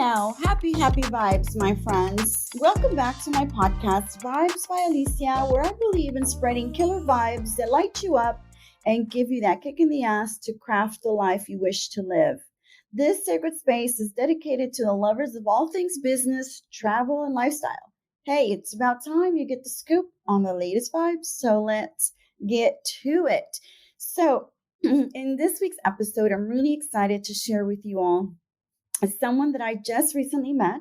now. Happy vibes, my friends. Welcome back to my podcast, Vibes by Alicia, where I believe in spreading killer vibes that light you up and give you that kick in the ass to craft the life you wish to live. This sacred space is dedicated to the lovers of all things business, travel, and lifestyle. Hey, it's about time you get the scoop on the latest vibes, so let's get to it. So, in this week's episode, I'm really excited to share with you all someone that I just recently met.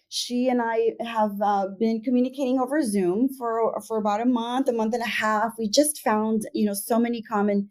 She and I have been communicating over Zoom for about a month and a half. We just found, so many common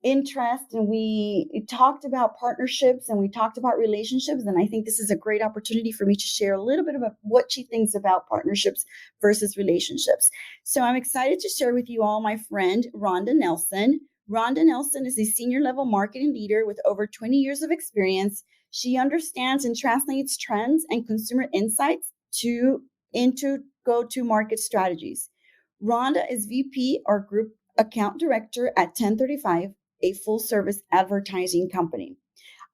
interests, and we talked about partnerships and we talked about relationships. And I think this is a great opportunity for me to share a little bit about what she thinks about partnerships versus relationships. So I'm excited to share with you all my friend, Rhonda Nelson. Rhonda Nelson is a senior level marketing leader with over 20 years of experience. She understands and translates trends and consumer insights into go-to-market strategies. Rhonda is VP or Group Account Director at Ten35, a full-service advertising company.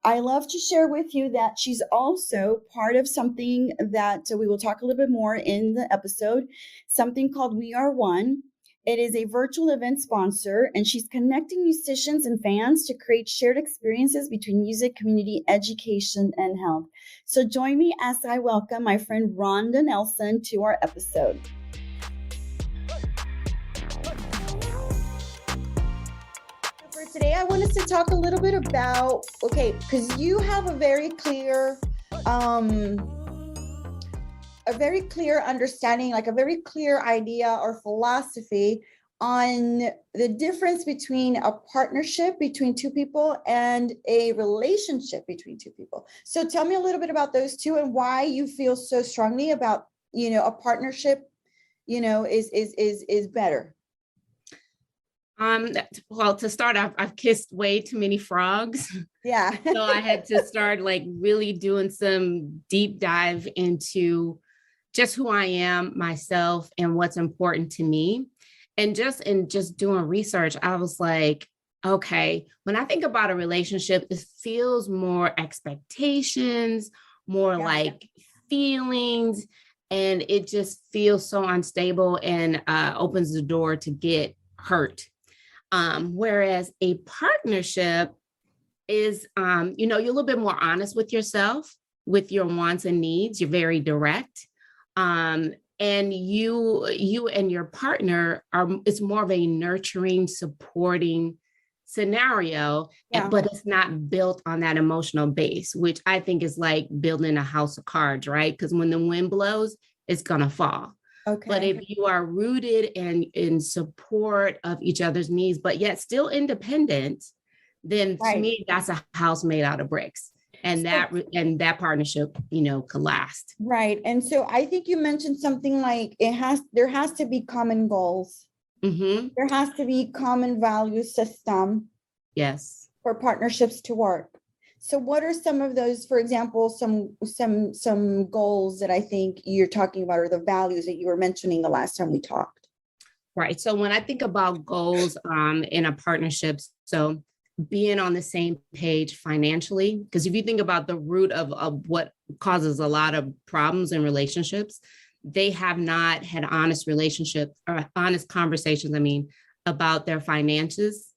I love to share with you that she's also part of something that we will talk a little bit more in the episode, something called We Are One. It is a virtual event sponsor, and she's connecting musicians and fans to create shared experiences between music, community, education, and health. So join me as I welcome my friend Rhonda Nelson to our episode. For today, I wanted to talk a little bit about, because you have a very clear understanding, like a very clear idea or philosophy on the difference between a partnership between two people and a relationship between two people. So tell me a little bit about those two and why you feel so strongly about, a partnership, is better. Well, to start off, I've kissed way too many frogs. Yeah. So I had to start really doing some deep dive into just who I am, myself, and what's important to me. And just doing research, I was like, okay, when I think about a relationship, it feels more expectations, more like feelings, and it just feels so unstable and opens the door to get hurt. Whereas a partnership is, you're a little bit more honest with yourself, with your wants and needs. You're very direct. And you and your partner it's more of a nurturing, supporting scenario, but it's not built on that emotional base, which I think is like building a house of cards, right? Because when the wind blows, it's going to fall. Okay. But if you are rooted and in support of each other's needs, but yet still independent, then to me, that's a house made out of bricks. And that partnership, could last. Right. And so I think you mentioned something like there has to be common goals. Mm-hmm. There has to be common value system. Yes. For partnerships to work. So what are some of those, for example, some goals that I think you're talking about, or the values that you were mentioning the last time we talked? Right. So when I think about goals in a partnership, so being on the same page financially, because if you think about the root of what causes a lot of problems in relationships, they have not had honest relationships or honest conversations, about their finances,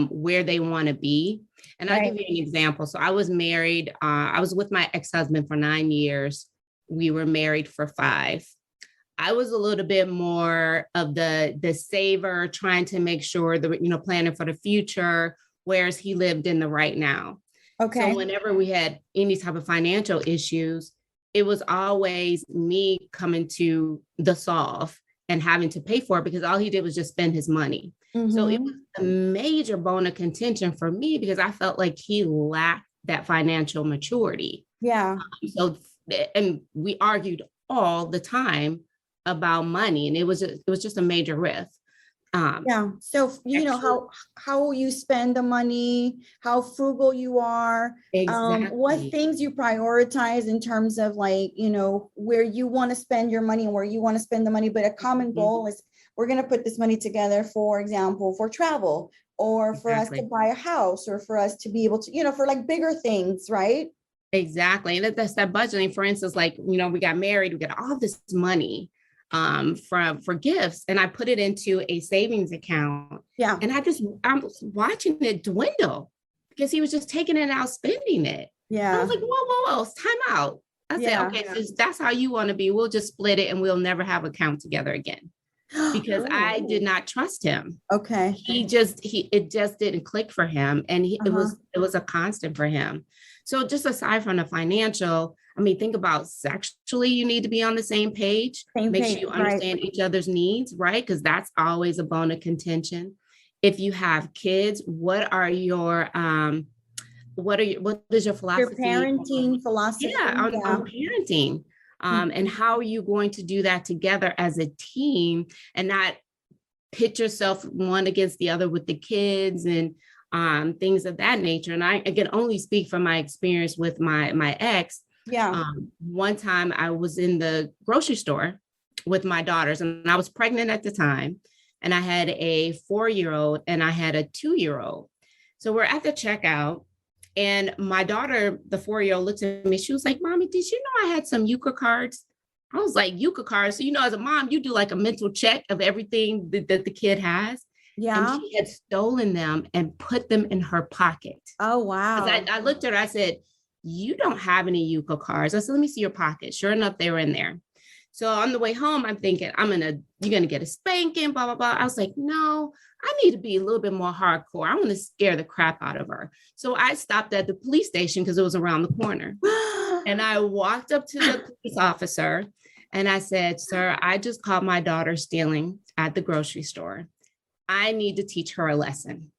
where they want to be. And I'll give you an example. So I was married. I was with my ex-husband for 9 years. We were married for 5. I was a little bit more of the saver, trying to make sure that, planning for the future, whereas he lived in the right now. Okay. So whenever we had any type of financial issues, it was always me coming to the solve and having to pay for it, because all he did was just spend his money. Mm-hmm. So it was a major bone of contention for me, because I felt like he lacked that financial maturity. Yeah. And we argued all the time about money, and it was just a major rift. So how you spend the money, how frugal you are, what things you prioritize in terms of where you want to spend your money and where you want to spend the money. But a common goal is, we're going to put this money together, for example, for travel, or for us to buy a house, or for us to be able to, for bigger things, right? Exactly. And that's that budgeting. For instance, like, we got married, we got all this money for gifts, and I put it into a savings account. Yeah. And I'm watching it dwindle because he was just taking it out, spending it. I Yeah. was like, whoa, time out. I said, okay, so that's how you want to be. We'll just split it and we'll never have account together again, because I did not trust him. Okay. It just didn't click for him. And it was a constant for him. So just aside from the financial, I mean, think about sexually, you need to be on the same page. Make sure you understand each other's needs, right? Because that's always a bone of contention. If you have kids, what is your philosophy? Your parenting philosophy. On parenting. And how are you going to do that together as a team and not pit yourself one against the other with the kids and things of that nature. And I can only speak from my experience with my ex. Yeah. One time I was in the grocery store with my daughters, and I was pregnant at the time, and I had a 4-year-old and I had a 2-year-old. So we're at the checkout, and my daughter, the 4-year-old, looked at me. She was like, "Mommy, did you know I had some Yuka cards?" I was like, "Yuka cards?" So, as a mom, you do like a mental check of everything that the kid has. Yeah. And she had stolen them and put them in her pocket. Oh, wow. I looked at her, I said, "You don't have any Yuka cards." I said, "Let me see your pocket." Sure enough, they were in there. So on the way home, I'm thinking, you're going to get a spanking, blah, blah, blah. I was like, no, I need to be a little bit more hardcore. I want to scare the crap out of her. So I stopped at the police station because it was around the corner. And I walked up to the police officer and I said, "Sir, I just caught my daughter stealing at the grocery store. I need to teach her a lesson."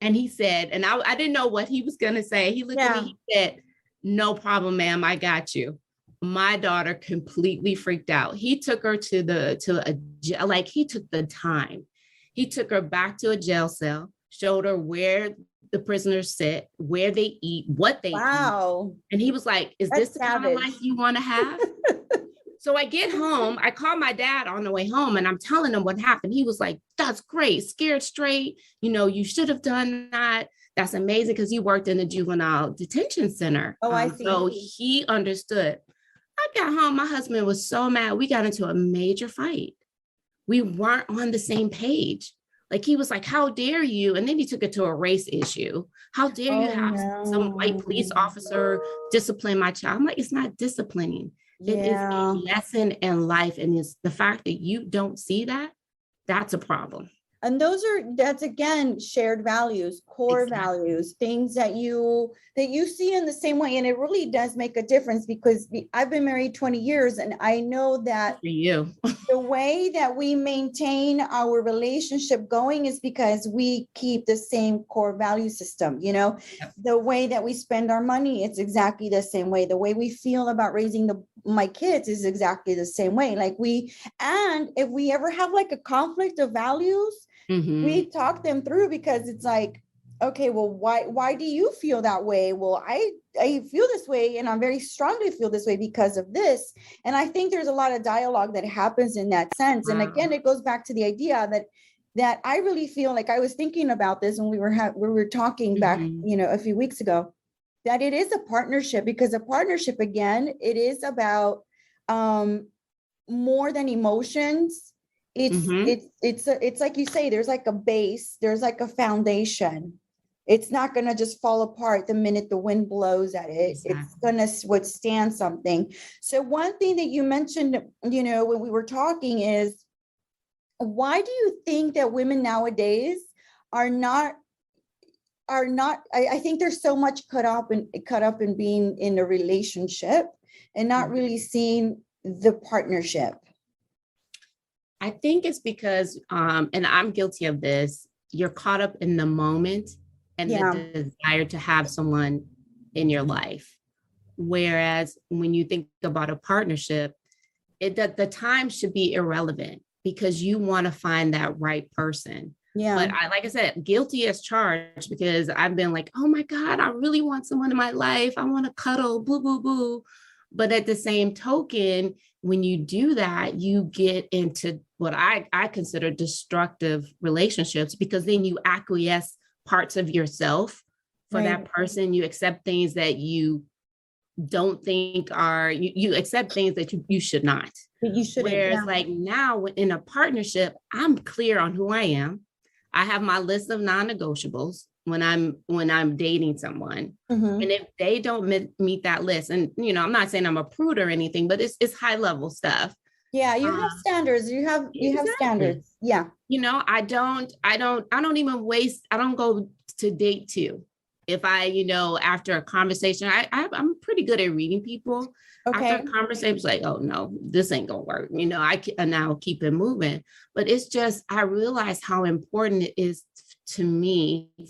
And he said, and I didn't know what he was going to say. He looked at me, he said, "No problem, ma'am. I got you." My daughter completely freaked out. He took her he took the time. He took her back to a jail cell, showed her where the prisoners sit, where they eat, what they eat. And he was like, "Is this the kind of life you want to have?" So I get home, I call my dad on the way home and I'm telling him what happened. He was like, "That's great, scared straight. You should have done that. That's amazing," because he worked in the juvenile detention center. Oh, I see. So he understood. I got home, my husband was so mad. We got into a major fight. We weren't on the same page. Like, he was like, "How dare you?" And then he took it to a race issue. "How dare you have some white police officer discipline my child?" I'm like, it's not disciplining. It is a lesson in life. And it's the fact that you don't see that, that's a problem. And that's again, shared values, core values, things that you see in the same way. And it really does make a difference, because I've been married 20 years and I know that for you, the way that we maintain our relationship going is because we keep the same core value system. The way that we spend our money, it's exactly the same way. The way we feel about raising my kids is exactly the same way. And if we ever have like a conflict of values, we talk them through, because it's like, okay, well, why do you feel that way? Well, I feel this way, and I'm very strongly feel this way because of this. And I think there's a lot of dialogue that happens in that sense. And again, it goes back to the idea that I really feel like, I was thinking about this when we were talking back, a few weeks ago, that it is a partnership, because a partnership, again, it is about more than emotions. It's like you say, there's like a base, there's like a foundation. It's not going to just fall apart the minute the wind blows at it. Exactly. It's going to withstand something. So one thing that you mentioned, when we were talking, is, why do you think that women nowadays are not, I think there's so much cut up in being in a relationship and not really seeing the partnership? I think it's because, and I'm guilty of this, you're caught up in the moment and the desire to have someone in your life. Whereas when you think about a partnership, the time should be irrelevant, because you want to find that right person. Yeah. But like I said, guilty as charged, because I've been like, "Oh my God, I really want someone in my life. I want to cuddle, boo, boo, boo." But at the same token, when you do that, you get into what I consider destructive relationships, because then you acquiesce parts of yourself for that person. You accept things that you don't think are, you accept things that you should not. But you shouldn't. Whereas Yeah. like now in a partnership, I'm clear on who I am. I have my list of non-negotiables when I'm dating someone. Mhm. And if they don't meet that list, and I'm not saying I'm a prude or anything, but it's high level stuff. Yeah, you have standards. You have Exactly. standards. Yeah. I don't even waste, I don't go to date two. If I, after a conversation, I'm pretty good at reading people. After Okay. a conversation, it's like, oh no, this ain't gonna work. I now keep it moving. But it's just, I realize how important it is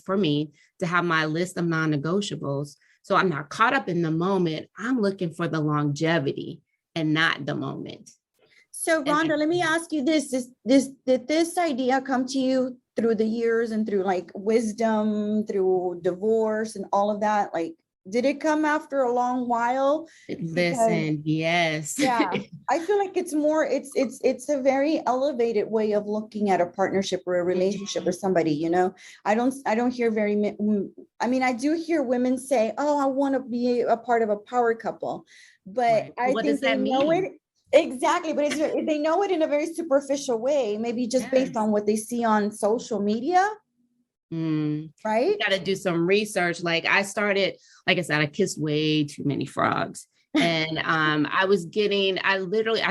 for me to have my list of non-negotiables. So I'm not caught up in the moment. I'm looking for the longevity and not the moment. So Rhonda, let me ask you this. Did this idea come to you through the years and through like wisdom, through divorce and all of that? Like, did it come after a long while? Listen, yes. Yeah, I feel like it's a very elevated way of looking at a partnership or a relationship with somebody, I don't hear I mean, I do hear women say, oh, I want to be a part of a power couple, but Right. What does that know mean? it. Exactly, but they know it in a very superficial way, maybe just based on what they see on social media. Right? You got to do some research. Like I started, like I said, I kissed way too many frogs. And I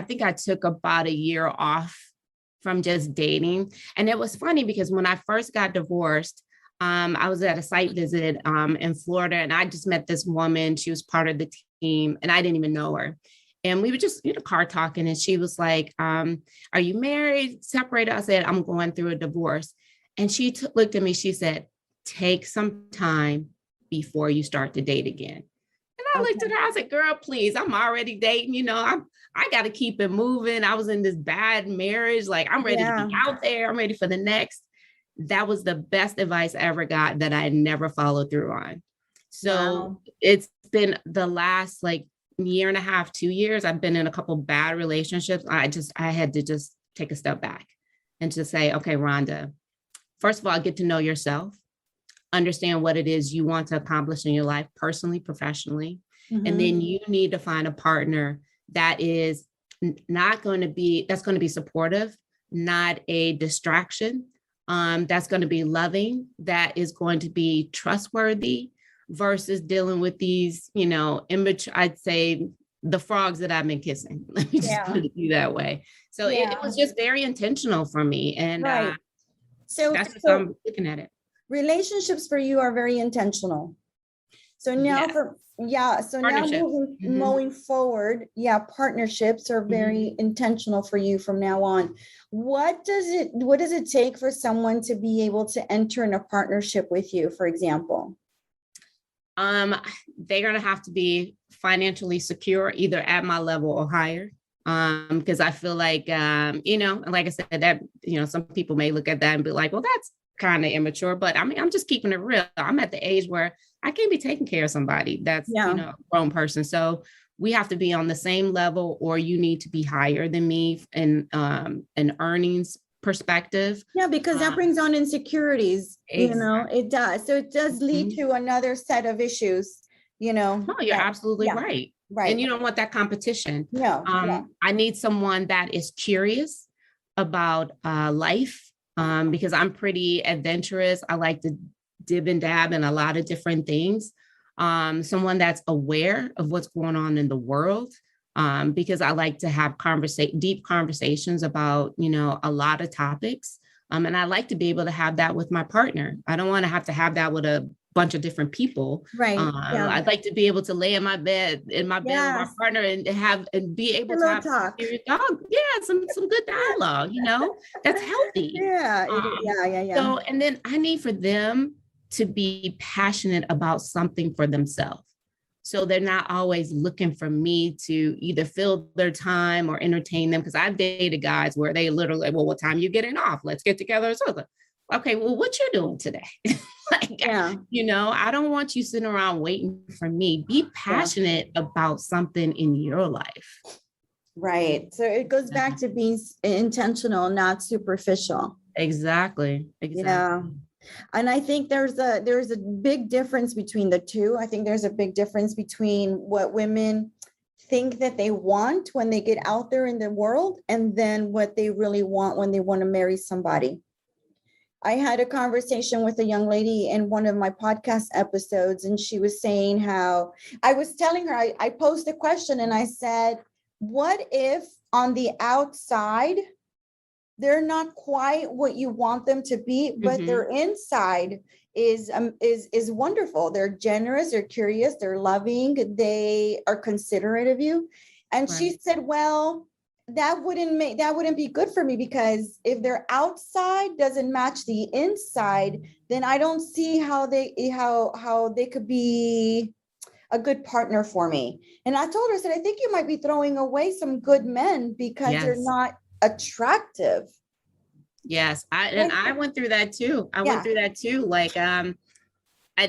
think I took about a year off from just dating. And it was funny because when I first got divorced, I was at a site visit in Florida, and I just met this woman. She was part of the team, and I didn't even know her. And we were just, car talking, and she was like, are you married, separated? I said, I'm going through a divorce. And she looked at me, she said, take some time before you start to date again. And I looked at her, I said, girl, please, I'm already dating, I got to keep it moving. I was in this bad marriage. Like, I'm ready to be out there. I'm ready for the next. That was the best advice I ever got that I never followed through on. So it's been the last year and a half, 2 years, I've been in a couple bad relationships. I had to just take a step back and just say, okay, Rhonda, first of all, get to know yourself, understand what it is you want to accomplish in your life, personally, professionally. Mm-hmm. And then you need to find a partner that is that's going to be supportive, not a distraction, that's going to be loving, that is going to be trustworthy, versus dealing with these, immature, I'd say the frogs that I've been kissing. Let me just put it that way. So it was just very intentional for me. And so that's just how I'm looking at it. Relationships for you are very intentional. So now moving forward, partnerships are very intentional for you from now on. What does it take for someone to be able to enter in a partnership with you, for example? They're going to have to be financially secure, either at my level or higher. Because I feel like, like I said, that, some people may look at that and be like, well, that's kind of immature, but I mean, I'm just keeping it real. I'm at the age where I can't be taking care of somebody that's, a grown person. So we have to be on the same level, or you need to be higher than me in earnings perspective. Yeah, because that brings on insecurities, exactly. It does. So it does lead to another set of issues, No, you're absolutely right. Right. And you don't want that competition. No. I need someone that is curious about life, because I'm pretty adventurous. I like to dib and dab in a lot of different things. Someone that's aware of what's going on in the world, because I like to have deep conversations about, a lot of topics. And I like to be able to have that with my partner. I don't want to have that with a bunch of different people. Right. I'd like to be able to lay in my bed with my partner and be able to have talk. Some good dialogue, that's healthy. So, and then I need for them to be passionate about something for themselves. So they're not always looking for me to either fill their time or entertain them. Because I've dated guys where they literally, well, what time are you getting off? Let's get together. So, okay, well, what you doing today? I don't want you sitting around waiting for me. Be passionate about something in your life. Right. So it goes back to being intentional, not superficial. Exactly. And I think there's a big difference between the two. I think there's a big difference between what women think that they want when they get out there in the world, and then what they really want when they want to marry somebody. I had a conversation with a young lady in one of my podcast episodes, and she was saying how I was telling her, I posed a question and I said, what if on the outside, they're not quite what you want them to be, but their inside is wonderful. They're generous, they're curious, they're loving, they are considerate of you. And Right. she said, well, that wouldn't be good for me, because if their outside doesn't match the inside, then I don't see how they could be a good partner for me. And I told her, I said, I think you might be throwing away some good men because they're Yes. not attractive. Yes. I went through that too. I went through that too. Like, I'd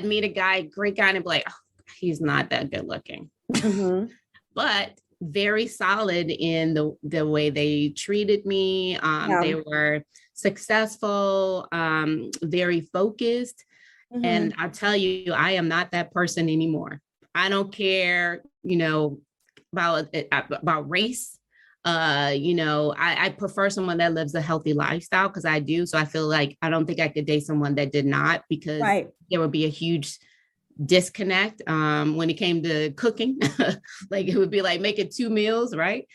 meet a guy, great guy, and I'd be like, oh, he's not that good looking, but very solid in the way they treated me. They were successful, very focused. And I'll tell you, I am not that person anymore. I don't care, about race. I prefer someone that lives a healthy lifestyle, because I do. So I feel like I don't think I could date someone that did not, because there would be a huge disconnect when it came to cooking. Like, it would be like making 2 meals, right?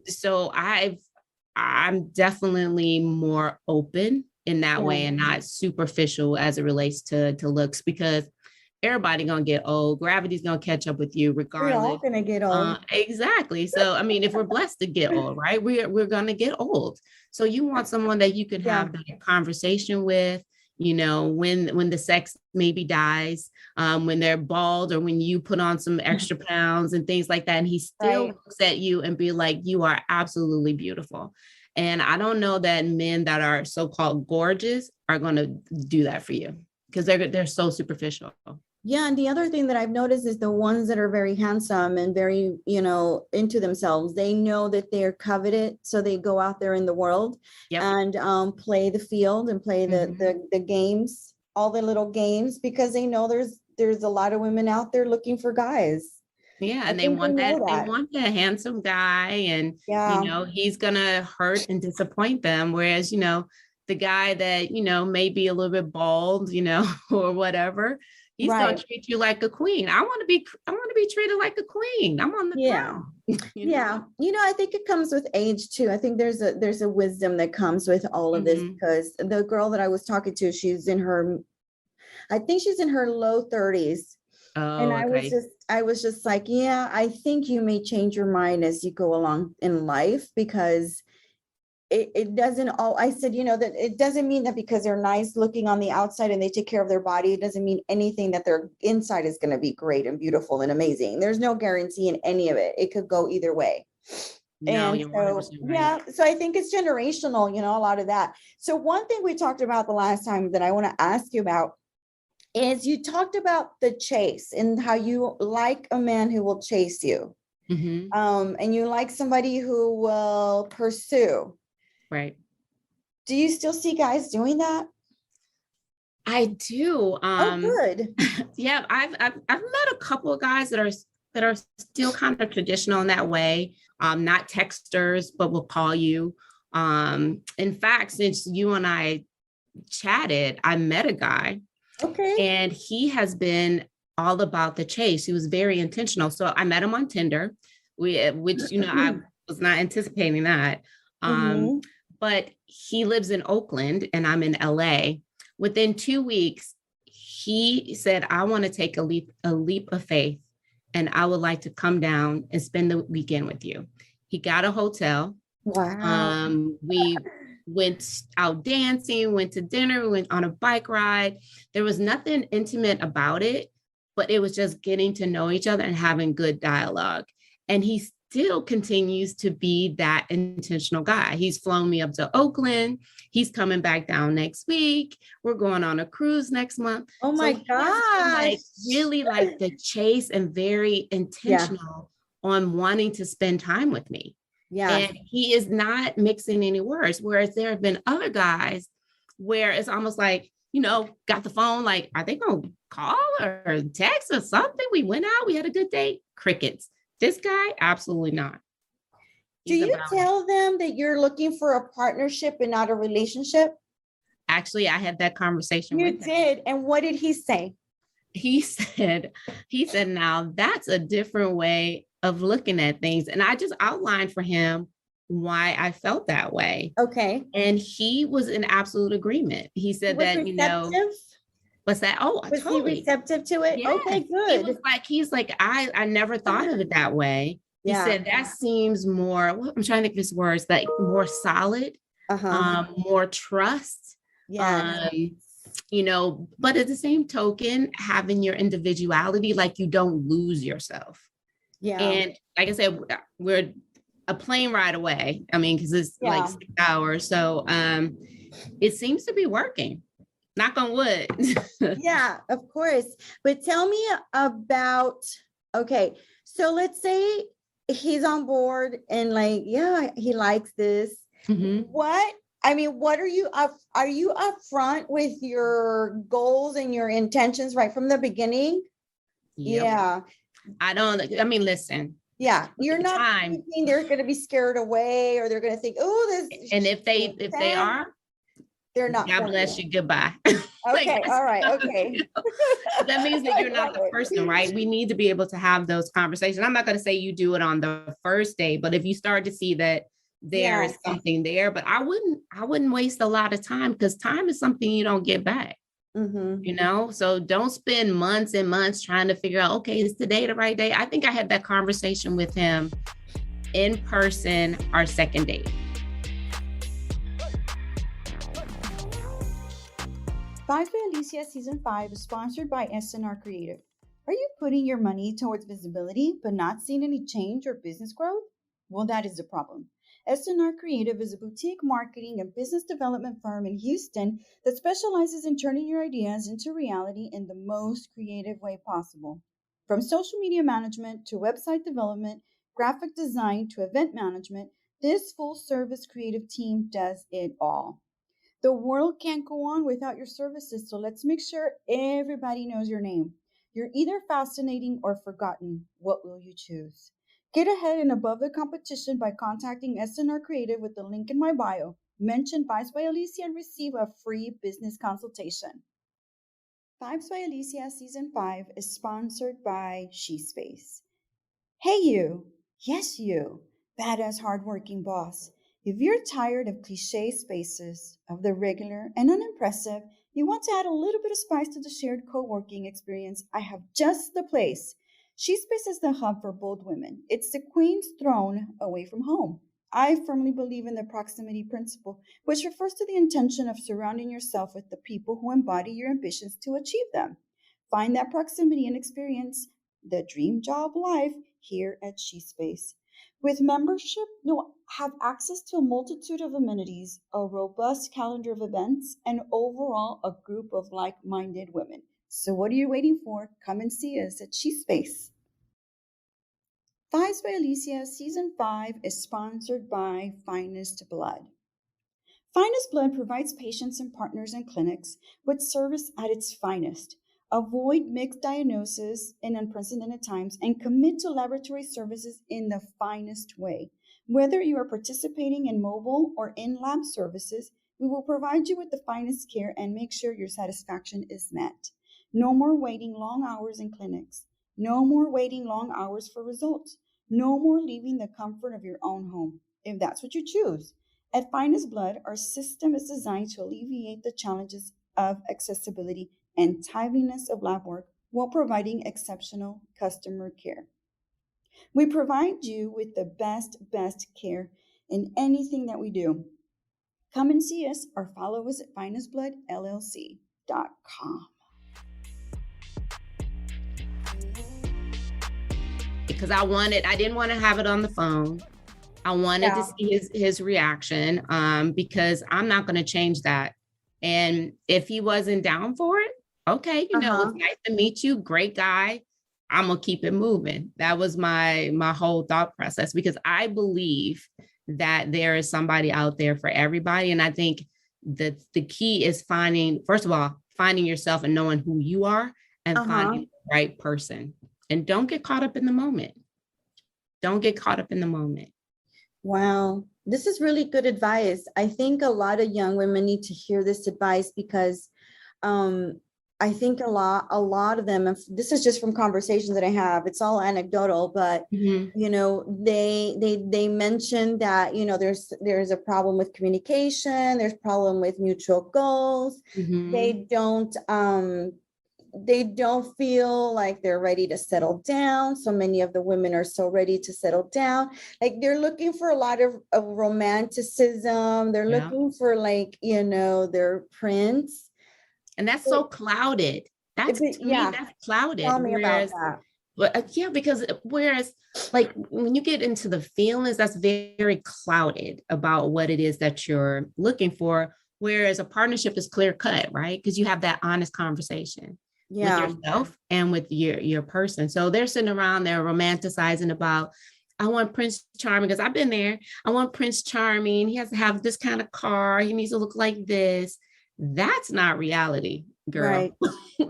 So I'm definitely more open in that way, and not superficial as it relates to looks, because everybody gonna get old. Gravity's gonna catch up with you regardless. We're all gonna get old. Exactly. So, I mean, if we're blessed to get old, right? We're gonna get old. So you want someone that you can have that conversation with, when the sex maybe dies, when they're bald, or when you put on some extra pounds and things like that. And he still looks at you and be like, you are absolutely beautiful. And I don't know that men that are so-called gorgeous are going to do that for you, because they're so superficial. Yeah. And the other thing that I've noticed is the ones that are very handsome and very, into themselves, they know that they're coveted. So they go out there in the world and play the field and play the games, all the little games, because they know there's a lot of women out there looking for guys. Yeah. And they want that handsome guy, and, he's going to hurt and disappoint them. Whereas, the guy that, may be a little bit bald, or whatever, he's going to treat you like a queen. I want to be treated like a queen. I'm on the crown. I think it comes with age too. I think there's a wisdom that comes with all of this, because the girl that I was talking to, I think she's in her low 30s. And I was just like, yeah, I think you may change your mind as you go along in life, because it doesn't I said, that it doesn't mean that because they're nice looking on the outside and they take care of their body, it doesn't mean anything that their inside is going to be great and beautiful and amazing. There's no guarantee in any of it. It could go either way. No, you're 100% right. So I think it's generational, a lot of that. So one thing we talked about the last time that I want to ask you about is, you talked about the chase and how you like a man who will chase you. And you like somebody who will pursue. Right. Do you still see guys doing that? I do. Oh, good. Yeah, I've met a couple of guys that are still kind of traditional in that way. Not texters, but will call you. In fact, since you and I chatted, I met a guy. Okay. And he has been all about the chase. He was very intentional. So I met him on Tinder, which I was not anticipating that. But he lives in Oakland and I'm in LA. Within 2 weeks, he said, I want to take a leap of faith, and I would like to come down and spend the weekend with you. He got a hotel. Wow. We went out dancing, went to dinner, we went on a bike ride. There was nothing intimate about it, but it was just getting to know each other and having good dialogue. And he still continues to be that intentional guy. He's flown me up to Oakland. He's coming back down next week. We're going on a cruise next month. Oh my gosh. Really like the chase and very intentional on wanting to spend time with me. Yeah. And he is not mixing any words. Whereas there have been other guys where it's almost like, got the phone, like, are they going to call or text or something? We went out, we had a good date. Crickets. This guy, absolutely not. Do you tell them that you're looking for a partnership and not a relationship? Actually, I had that conversation with him. You did. And what did he say? He said, now that's a different way of looking at things. And I just outlined for him why I felt that way. Okay. And he was in absolute agreement. He said that, receptive? What's that? Oh, was totally. He receptive to it? Yes. Okay, good. He's like, I never thought of it that way. He said that seems more, I'm trying to think of his words, like more solid, more trust. Yeah. But at the same token, having your individuality, like you don't lose yourself. Yeah. And like I said, we're a plane ride away. I mean, because it's like 6 hours. So it seems to be working. Knock on wood. Yeah, of course. But tell me about, okay, so let's say he's on board and he likes this. Mm-hmm. What are you upfront with your goals and your intentions right from the beginning? Yep. Yeah. Listen. Yeah. You're not thinking they're going to be scared away or they're going to think, oh, this. And if they are, they're not. God bless you. Goodbye. Okay. All right. Okay. That means that you're not the person, right? We need to be able to have those conversations. I'm not going to say you do it on the first day, but if you start to see that there is something there, but I wouldn't waste a lot of time because time is something you don't get back. Mm-hmm. So don't spend months and months trying to figure out, okay, is today the right day? I think I had that conversation with him in person, our second date. Five by Alicia Season 5 is sponsored by SNR Creative. Are you putting your money towards visibility but not seeing any change or business growth? Well, that is the problem. SNR Creative is a boutique marketing and business development firm in Houston that specializes in turning your ideas into reality in the most creative way possible. From social media management to website development, graphic design to event management, this full-service creative team does it all. The world can't go on without your services, so let's make sure everybody knows your name. You're either fascinating or forgotten. What will you choose? Get ahead and above the competition by contacting SNR Creative with the link in my bio. Mention Vibes by Alicia and receive a free business consultation. Vibes by Alicia Season 5 is sponsored by SheSpace. Hey you, yes you, badass hardworking boss. If you're tired of cliche spaces, of the regular and unimpressive, you want to add a little bit of spice to the shared co-working experience, I have just the place. SheSpace is the hub for bold women. It's the queen's throne away from home. I firmly believe in the proximity principle, which refers to the intention of surrounding yourself with the people who embody your ambitions to achieve them. Find that proximity and experience the dream job life here at SheSpace. With membership, you'll have access to a multitude of amenities, a robust calendar of events, and overall a group of like-minded women. So what are you waiting for? Come and see us at SheSpace. Vibes by Alicia Season 5 is sponsored by Finest Blood. Finest Blood provides patients and partners in clinics with service at its finest. Avoid mixed diagnosis in unprecedented times and commit to laboratory services in the finest way. Whether you are participating in mobile or in-lab services, we will provide you with the finest care and make sure your satisfaction is met. No more waiting long hours in clinics. No more waiting long hours for results. No more leaving the comfort of your own home, if that's what you choose. At Finest Blood, our system is designed to alleviate the challenges of accessibility and timeliness of lab work while providing exceptional customer care. We provide you with the best care in anything that we do. Come and see us or follow us at finestbloodllc.com. Because I didn't want to have it on the phone. I wanted to see his reaction because I'm not going to change that. And if he wasn't down for it, okay, it's nice to meet you. Great guy. I'm going to keep it moving. That was my whole thought process because I believe that there is somebody out there for everybody. And I think that the key is finding finding yourself and knowing who you are and Uh-huh. finding the right person. And don't get caught up in the moment. Don't get caught up in the moment. Wow. This is really good advice. I think a lot of young women need to hear this advice because I think a lot of them, this is just from conversations that I have, it's all anecdotal, but you know, they mentioned that, you know, there's a problem with communication, there's problem with mutual goals. They don't feel like they're ready to settle down. So many of the women are so ready to settle down. Like they're looking for a lot of romanticism. They're looking for, like, you know, their prince. And that's so clouded. That's, to me, that's clouded. Tell me about that. But yeah, because whereas like when you get into the feelings, that's very clouded about what it is that you're looking for. Whereas a partnership is clear cut, right? Because you have that honest conversation with yourself and with your person. So they're sitting around, they're romanticizing about, I want Prince Charming, because I've been there. I want Prince Charming. He has to have this kind of car. He needs to look like this. That's not reality, girl. Right.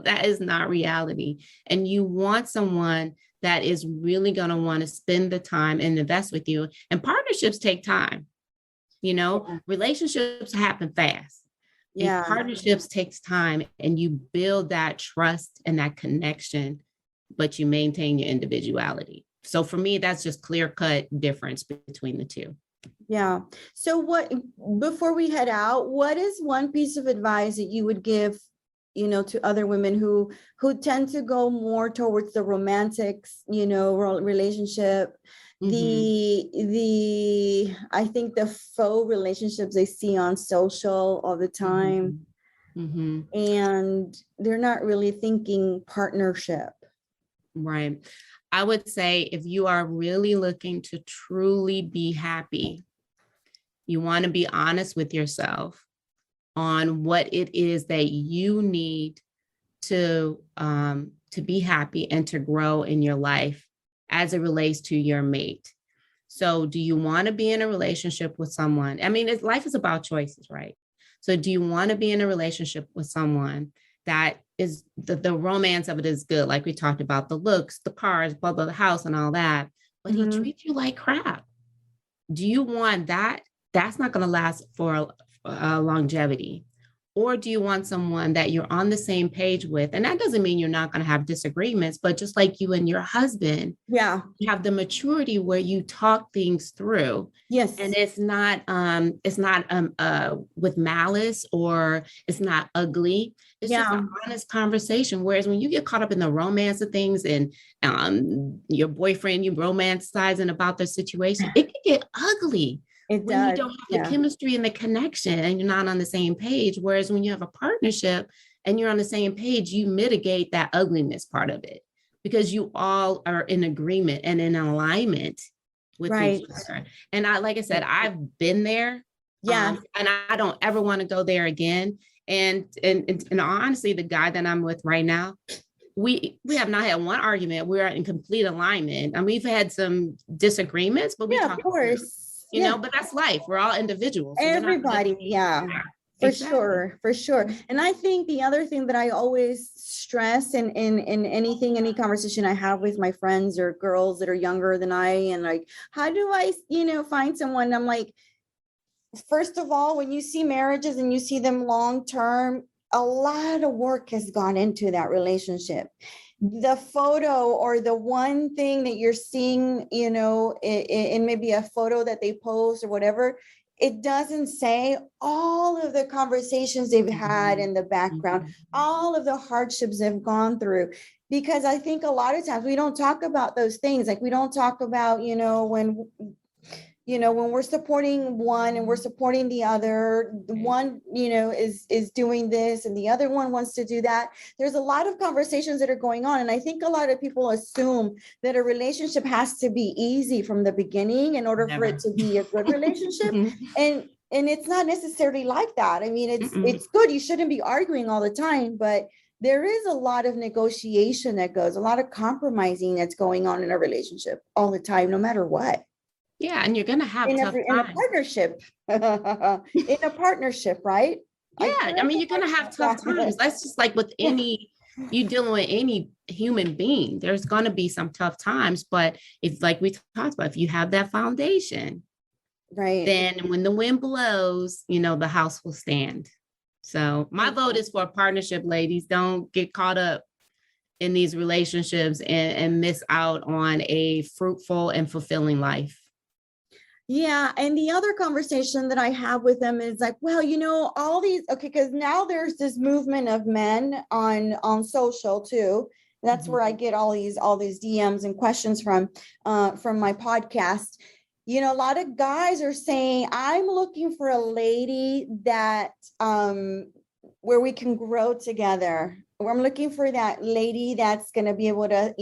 That is not reality. And you want someone that is really going to want to spend the time and invest with you. And partnerships take time. You know, relationships happen fast. And partnerships takes time, and you build that trust and that connection, but you maintain your individuality. So for me, that's just clear cut difference between the two. Yeah. So before we head out, what is one piece of advice that you would give, you know, to other women who tend to go more towards the romantic, you know, relationship, I think the faux relationships they see on social all the time, and they're not really thinking partnership. Right. I would say if you are really looking to truly be happy, you want to be honest with yourself on what it is that you need to be happy and to grow in your life as it relates to your mate. So do you want to be in a relationship with someone? I mean, life is about choices, right? So do you want to be in a relationship with someone that is the romance of it is good? Like we talked about, the looks, the cars, blah, blah, the house and all that, but he treats you like crap. Do you want that? That's not going to last for longevity. Or do you want someone that you're on the same page with? And that doesn't mean you're not going to have disagreements, but just like you and your husband, you have the maturity where you talk things through. Yes. And it's not with malice, or it's not ugly. It's just an honest conversation. Whereas when you get caught up in the romance of things and your boyfriend, you romanticizing about their situation, it can get ugly. When you don't have the chemistry and the connection and you're not on the same page. Whereas when you have a partnership and you're on the same page, you mitigate that ugliness part of it because you all are in agreement and in alignment with each other. And like I said, I've been there. And I don't ever want to go there again. And honestly, the guy that I'm with right now, we have not had one argument. We're in complete alignment. And we've had some disagreements, but we talk, of course. You know, but that's life. We're all individuals. So everybody. For sure. And I think the other thing that I always stress in any conversation I have with my friends or girls that are younger than I, and like, how do I, you know, find someone? I'm like, first of all, when you see marriages and you see them long-term, a lot of work has gone into that relationship. The photo or the one thing that you're seeing, you know, in maybe a photo that they post or whatever, it doesn't say all of the conversations they've had in the background, all of the hardships they've gone through. Because I think a lot of times we don't talk about those things. Like we don't talk about, when we're supporting one and we're supporting the other, one, is doing this and the other one wants to do that. There's a lot of conversations that are going on. And I think a lot of people assume that a relationship has to be easy from the beginning in order for it to be a good relationship. And it's not necessarily like that. I mean, it's good. You shouldn't be arguing all the time, but there is a lot of negotiation that goes, a lot of compromising that's going on in a relationship all the time, no matter what. Yeah, and you're going to have tough times. In a partnership, in a partnership, right? Yeah, I feel I like mean, if you're gonna have tough times. That's just like with yeah, any you dealing with any human being. There's gonna be some tough times, but if like we talked about, if you have that foundation, right. then when the wind blows, the house will stand. So my vote is for a partnership, ladies. Don't get caught up in these relationships and miss out on a fruitful and fulfilling life. Yeah. And the other conversation that I have with them is like, well, all these, okay, because now there's this movement of men on social too. That's where I get all these DMs and questions from my podcast. A lot of guys are saying, I'm looking for a lady that where we can grow together. I'm looking for that lady that's going to be able to,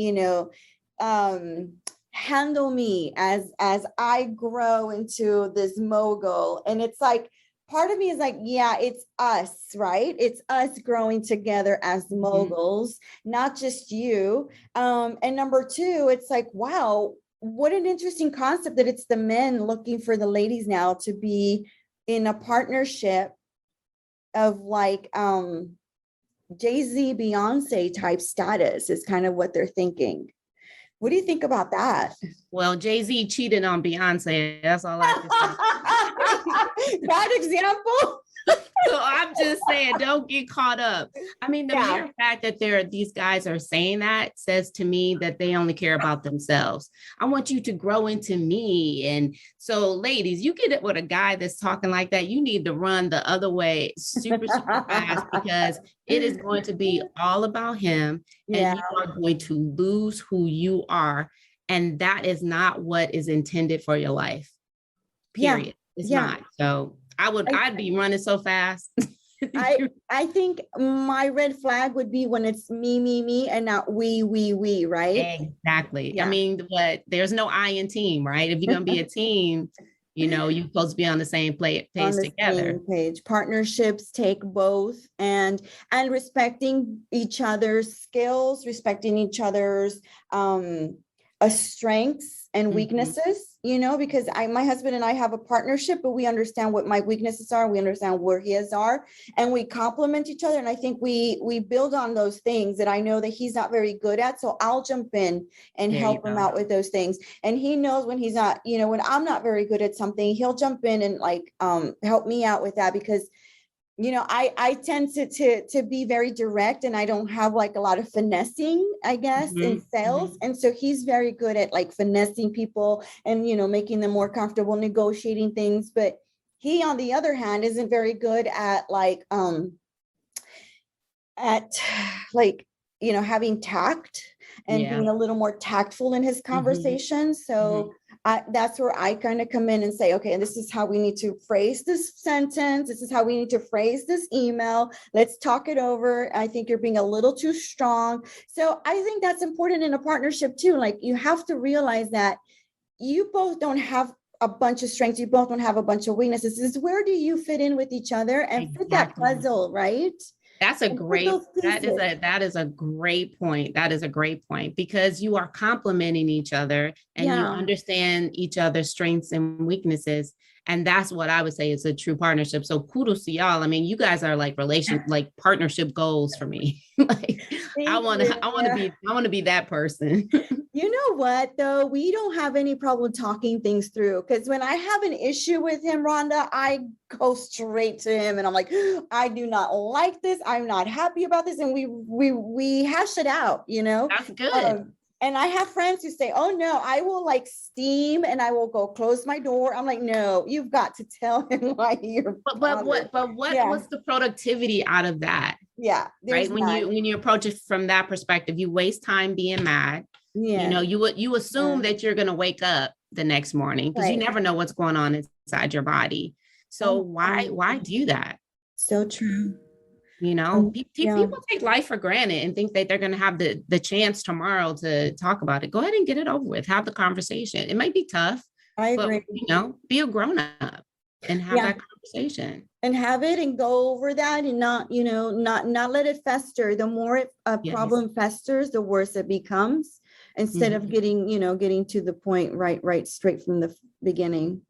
handle me as I grow into this mogul. And it's like, part of me is like, yeah, it's us, right? It's us growing together as moguls, not just you. And number two, it's like, wow, what an interesting concept that it's the men looking for the ladies now to be in a partnership of like Jay-Z, Beyonce type status is kind of what they're thinking. What do you think about that? Well, Jay-Z cheated on Beyonce. That's all I can say. Bad example. So I'm just saying, don't get caught up. I mean, the mere fact that these guys are saying that says to me that they only care about themselves. I want you to grow into me. And so, ladies, you get it with a guy that's talking like that, you need to run the other way super, super fast, because it is going to be all about him. And you are going to lose who you are. And that is not what is intended for your life. Period. It's not. So I'd be running so fast. I think my red flag would be when it's me, and not we, right? Exactly. Yeah. I mean, but there's no I in team, right? If you're going to be a team, you're supposed to be on the same page together. Same page. Partnerships take both, and respecting each other's skills, respecting each other's strengths and weaknesses, because my husband and I have a partnership, but we understand what my weaknesses are. We understand where his are, and we complement each other. And I think we build on those things that I know that he's not very good at. So I'll jump in and help him out with those things. And he knows when he's not, when I'm not very good at something, he'll jump in and like help me out with that, because I tend to be very direct, and I don't have like a lot of finessing, I guess, in sales. And so he's very good at like finessing people and, making them more comfortable, negotiating things. But he, on the other hand, isn't very good at like, having tact and being a little more tactful in his conversation. So that's where I kind of come in and say, okay, and this is how we need to phrase this sentence. This is how we need to phrase this email. Let's talk it over. I think you're being a little too strong. So I think that's important in a partnership too. Like, you have to realize that you both don't have a bunch of strengths. You both don't have a bunch of weaknesses. This is, where do you fit in with each other and fit that puzzle, right? That's that is a great point. That is a great point, because you are complementing each other and you understand each other's strengths and weaknesses. And that's what I would say is a true partnership. So kudos to y'all. I mean, you guys are like partnership goals for me. Like, I want to be that person. You know what, though? We don't have any problem talking things through, because when I have an issue with him, Rhonda, I go straight to him and I'm like, I do not like this. I'm not happy about this. And we hash it out, That's good. And I have friends who say, oh no, I will like steam and I will go close my door. I'm like, no, you've got to tell him why you're. What's the productivity out of that? Yeah. Right. When you approach it from that perspective, you waste time being mad. Yeah. You assume that you're going to wake up the next morning, because you never know what's going on inside your body. So why do that? So true. People take life for granted and think that they're going to have the chance tomorrow to talk about it. Go ahead and get it over with. Have the conversation. It might be tough. I agree. But, be a grown up and have that conversation. And have it and go over that, and not let it fester. The more a problem festers, the worse it becomes, instead of getting to the point right straight from the beginning.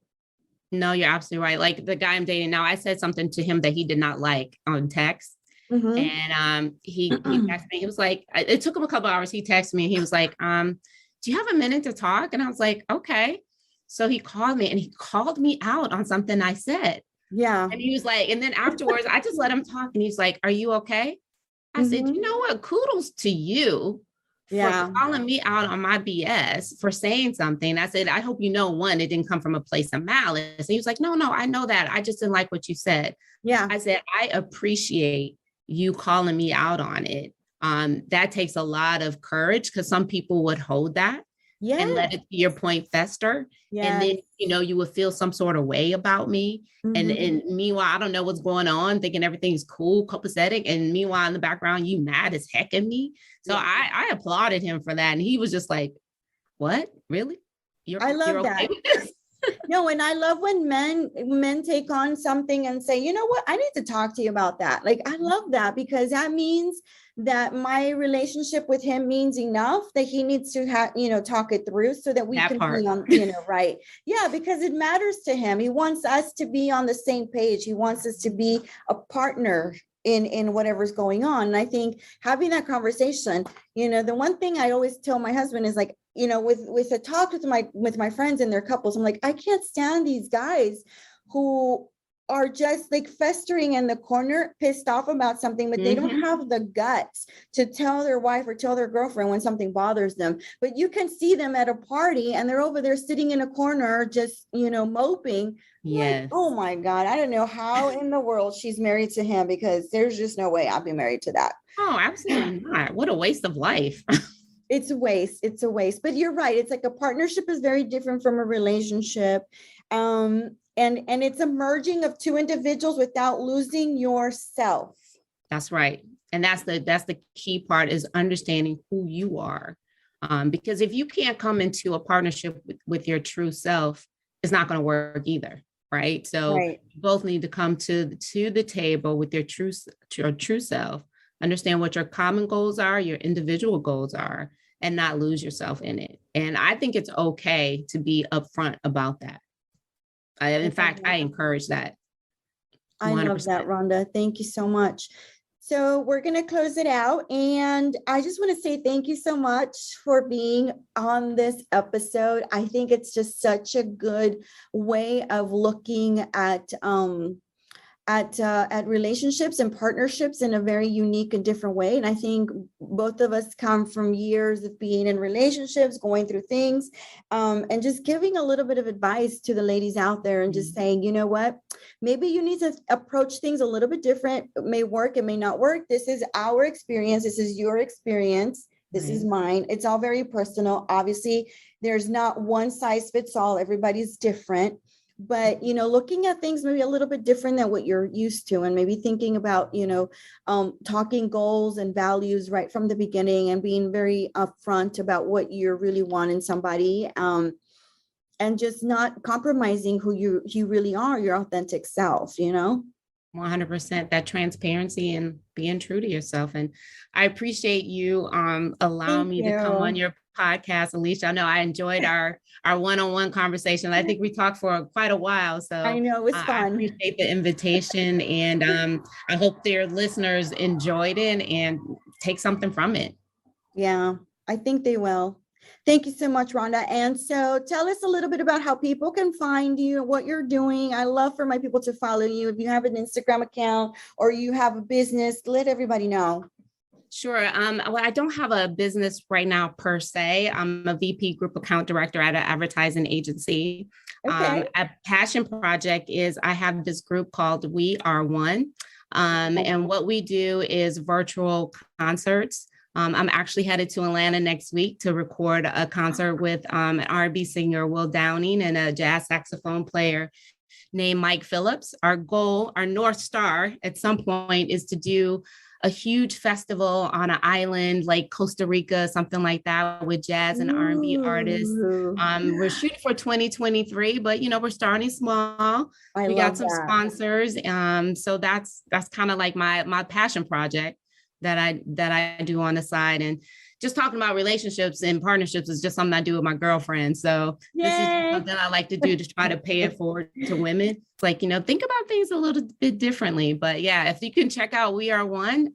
No, you're absolutely right. Like the guy I'm dating now, I said something to him that he did not like on text. Mm-hmm. And he texted me. He was like, it took him a couple hours. He texted me and he was like, do you have a minute to talk? And I was like, okay. So he called me and he called me out on something I said. Yeah. And he was like, and then afterwards, I just let him talk. And he's like, are you okay? I said, you Mm-hmm. know what? Kudos to you for Yeah. calling me out on my BS, for saying something. I said, I hope you know, one, it didn't come from a place of malice. And he was like, no, I know that. I just didn't like what you said. Yeah. I said, I appreciate you calling me out on it. That takes a lot of courage because some people would hold that and let Yes. it, to your point, fester. And Yes. then, you would feel some sort of way about me. And, Mm-hmm. and meanwhile, I don't know what's going on, thinking everything's cool, copacetic. And meanwhile, in the background, you mad as heck at me. So Yeah. I applauded him for that. And he was just like, what? Really? You're I love okay that. with this? No, and I love when men take on something and say, you know what, I need to talk to you about that. Like, I love that because that means that my relationship with him means enough that he needs to have, talk it through so that we That can part. be on, right. Yeah, because it matters to him. He wants us to be on the same page. He wants us to be a partner in whatever's going on. And I think having that conversation, the one thing I always tell my husband is like, with a talk with my friends and their couples, I'm like, I can't stand these guys who are just like festering in the corner, pissed off about something, but they don't have the guts to tell their wife or tell their girlfriend when something bothers them. But you can see them at a party and they're over there sitting in a corner, just, moping. Like, Yes. oh my God, I don't know how in the world she's married to him because there's just no way I'd be married to that. Oh, absolutely not. What a waste of life. It's a waste. It's a waste. But you're right. It's like a partnership is very different from a relationship. And it's a merging of two individuals without losing yourself. That's right. And that's the key part is understanding who you are. Because if you can't come into a partnership with your true self, it's not going to work either. Right. So Right. you both need to come to the table with your true self, understand what your common goals are, your individual goals are, and not lose yourself in it. And I think it's okay to be upfront about that. In fact, I encourage that. 100%. I love that, Rhonda. Thank you so much. So we're going to close it out. And I just want to say thank you so much for being on this episode. I think it's just such a good way of looking at relationships and partnerships in a very unique and different way. And I think both of us come from years of being in relationships, going through things, and just giving a little bit of advice to the ladies out there and just saying, you know what, maybe you need to approach things a little bit different. It may work, it may not work. This is our experience. This is your experience. This is mine. It's all very personal. Obviously, there's not one size fits all. Everybody's different. But, looking at things maybe a little bit different than what you're used to, and maybe thinking about, talking goals and values right from the beginning and being very upfront about what you really want in somebody, and just not compromising who you really are, your authentic self, 100%, that transparency and being true to yourself. And I appreciate you allowing me to come on your podcast, Alicia. I know I enjoyed our one-on-one conversation. I think we talked for quite a while. So I know it was fun. I appreciate the invitation, and I hope their listeners enjoyed it and take something from it. Yeah, I think they will. Thank you so much, Rhonda. And so tell us a little bit about how people can find you, what you're doing. I love for my people to follow you. If you have an Instagram account or you have a business, let everybody know. Sure. Well, I don't have a business right now per se. I'm a VP Group Account Director at an advertising agency. Okay. A passion project is I have this group called We Are One. And what we do is virtual concerts. I'm actually headed to Atlanta next week to record a concert with an R&B singer, Will Downing, and a jazz saxophone player named Mike Phillips. Our goal, our North Star at some point, is to do a huge festival on an island like Costa Rica, something like that, with jazz and R&B artists. We're shooting for 2023, but we're starting small. We got some sponsors. So that's kind of like my passion project that I do on the side. And just talking about relationships and partnerships is just something I do with my girlfriend. So this is something I like to do to try to pay it forward to women. It's like, think about things a little bit differently. But yeah, if you can check out We Are One,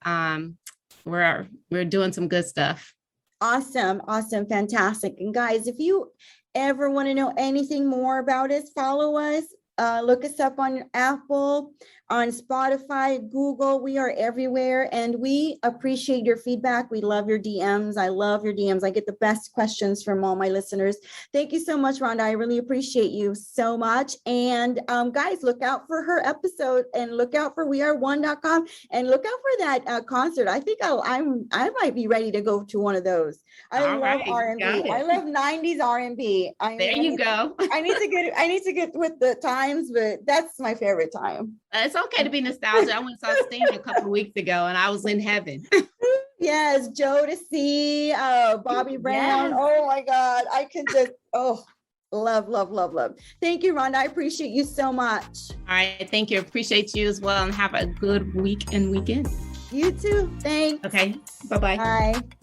we're doing some good stuff. Awesome. Fantastic. And guys, if you ever want to know anything more about us, follow us. Look us up on Apple, on Spotify, Google. We are everywhere, and we appreciate your feedback. We love your DMs. I love your DMs. I get the best questions from all my listeners. Thank you so much, Rhonda. I really appreciate you so much. And guys, look out for her episode, and look out for weareone.com, and look out for that concert. I think I might be ready to go to one of those. I love R&B. I love 90s R&B. There you go. I need to get with the times, but that's my favorite time. It's okay to be nostalgic. I went and saw Sting a couple of weeks ago, and I was in heaven. Yes, Jodeci, Bobby Brown. Yes. Oh my God, I can just love. Thank you, Rhonda. I appreciate you so much. All right, thank you. Appreciate you as well, and have a good week and weekend. You too. Thanks. Okay. Bye-bye. Bye.